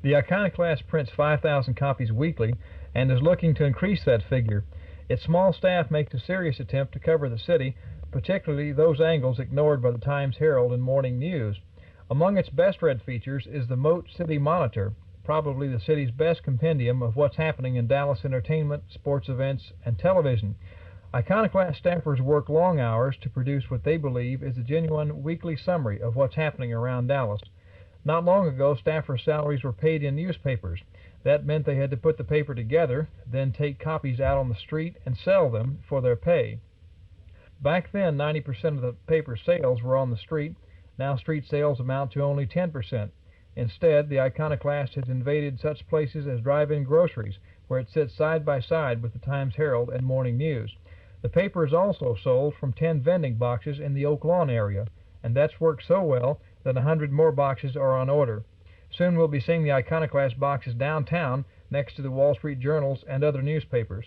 The Iconoclast prints 5,000 copies weekly and is looking to increase that figure. Its small staff makes a serious attempt to cover the city, particularly those angles ignored by the Times-Herald and Morning News. Among its best-read features is the Moat City Monitor, probably the city's best compendium of what's happening in Dallas entertainment, sports events, and television. Iconoclast staffers work long hours to produce what they believe is a genuine weekly summary of what's happening around Dallas. Not long ago, staffers' salaries were paid in newspapers. That meant they had to put the paper together, then take copies out on the street and sell them for their pay. Back then, 90% of the paper's sales were on the street. Now street sales amount to only 10%. Instead, the Iconoclast has invaded such places as drive-in groceries, where it sits side by side with the Times-Herald and Morning News. The paper is also sold from 10 vending boxes in the Oak Lawn area, and that's worked so well that 100 more boxes are on order. Soon we'll be seeing the Iconoclast boxes downtown next to the Wall Street Journals and other newspapers.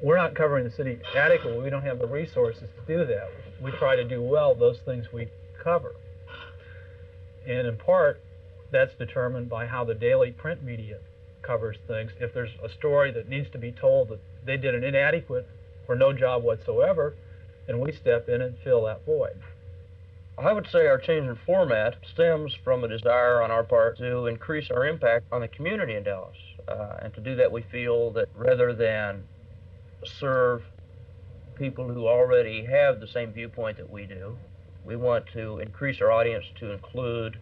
We're not covering the city adequately. We don't have the resources to do that. We try to do well those things we cover. And in part, that's determined by how the daily print media covers things. If there's a story that needs to be told that they did an inadequate or no job whatsoever, then we step in and fill that void. I would say our change in format stems from a desire on our part to increase our impact on the community in Dallas. And to do that, we feel that rather than serve people who already have the same viewpoint that we do, we want to increase our audience to include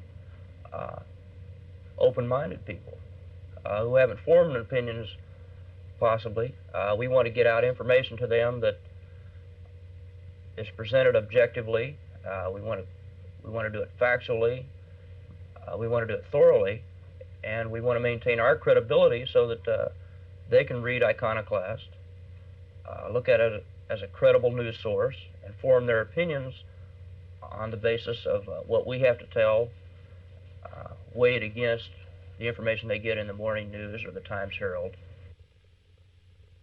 open-minded people who haven't formed opinions, possibly. We want to get out information to them that is presented objectively. We want to do it factually. We want to do it thoroughly, and we want to maintain our credibility so that they can read Iconoclast, look at it as a credible news source, and form their opinions on the basis of what we have to tell, weighed against the information they get in the Morning News or the Times-Herald.